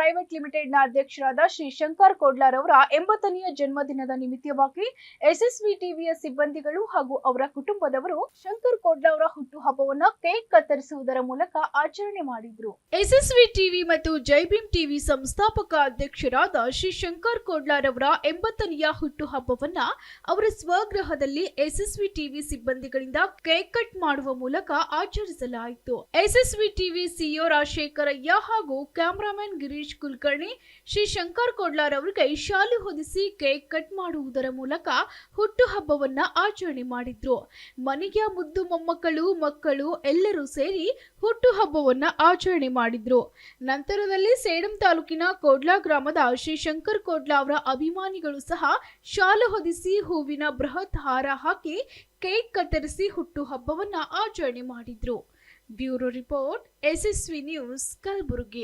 Private ಲಿಮಿಟೆಡ್ನ ಅಧ್ಯಕ್ಷರಾದ ಶ್ರೀ ಶಂಕರ್ ಕೋಡ್ಲಾರವರ 80ನೇ ಜನ್ಮದಿನದ ನಿಮಿತ್ತವಾಗಿ ಎಸ್ಎಸ್ವಿ ಟಿವಿಯ ಸಿಬ್ಬಂದಿಗಳು ಹಾಗೂ ಅವರ ಕುಟುಂಬದವರು ಶಂಕರ್ ಕೋಡ್ಲಾರವರ ಹುಟ್ಟುಹಬ್ಬವನ್ನು ಕೇಕ್ ಕತ್ತರಿಸುವುದರ ಮೂಲಕ ಆಚರಣೆ ಮಾಡಿದರು. ಎಸ್ಎಸ್ವಿ ಟಿವಿ ಮತ್ತು ಜೈ ಭೀಮ್ ಟಿವಿ ಸಂಸ್ಥಾಪಕ ಅಧ್ಯಕ್ಷರಾದ ಶ್ರೀ ಶಂಕರ್ ಕೋಡ್ಲಾರವರ 80ನೇ ಹುಟ್ಟುಹಬ್ಬವನ್ನು ಅವರ ಸ್ವಗೃಹದಲ್ಲಿ ಎಸ್ಎಸ್ವಿ ಟಿವಿ ಸಿಬ್ಬಂದಿಗಳಿಂದ ಕೇಕ್ ಕಟ್ ಮಾಡುವ ಮೂಲಕ ಆಚರಿಸಲಾಯಿತು. ಎಸ್ಎಸ್ವಿ ಟಿವಿ ಸಿಇಒ ರಾಜಶೇಖರಯ್ಯ ಹಾಗೂ ಕ್ಯಾಮರಾಮನ್ ಗಿರೀಶ್ ಕುಲಕರ್ಣಿ ಶ್ರೀ ಶಂಕರ್ ಕೋಡ್ಲಾರ್ ಅವರಿಗೆ ಶಾಲು ಹೊದಿಸಿ ಕೇಕ್ ಕಟ್ ಮಾಡುವುದರ ಮೂಲಕ ಹುಟ್ಟುಹಬ್ಬವನ್ನ ಆಚರಣೆ ಮಾಡಿದ್ರು. ಮನೆಯ ಮುದ್ದು ಮೊಮ್ಮಕ್ಕಳು ಮಕ್ಕಳು ಎಲ್ಲರೂ ಸೇರಿ ಹುಟ್ಟುಹಬ್ಬವನ್ನ ಆಚರಣೆ ಮಾಡಿದ್ರು. ನಂತರದಲ್ಲಿ ಸೇಡಂ ತಾಲೂಕಿನ ಕೋಡ್ಲಾ ಗ್ರಾಮದ ಶ್ರೀ ಶಂಕರ್ ಕೋಡ್ಲಾ ಅವರ ಅಭಿಮಾನಿಗಳು ಸಹ ಶಾಲು ಹೊದಿಸಿ ಹೂವಿನ ಬೃಹತ್ ಹಾರ ಹಾಕಿ ಕೇಕ್ ಕತ್ತರಿಸಿ ಹುಟ್ಟುಹಬ್ಬವನ್ನ ಆಚರಣೆ ಮಾಡಿದ್ರು. Bureau report, SSV news, Kalaburagi.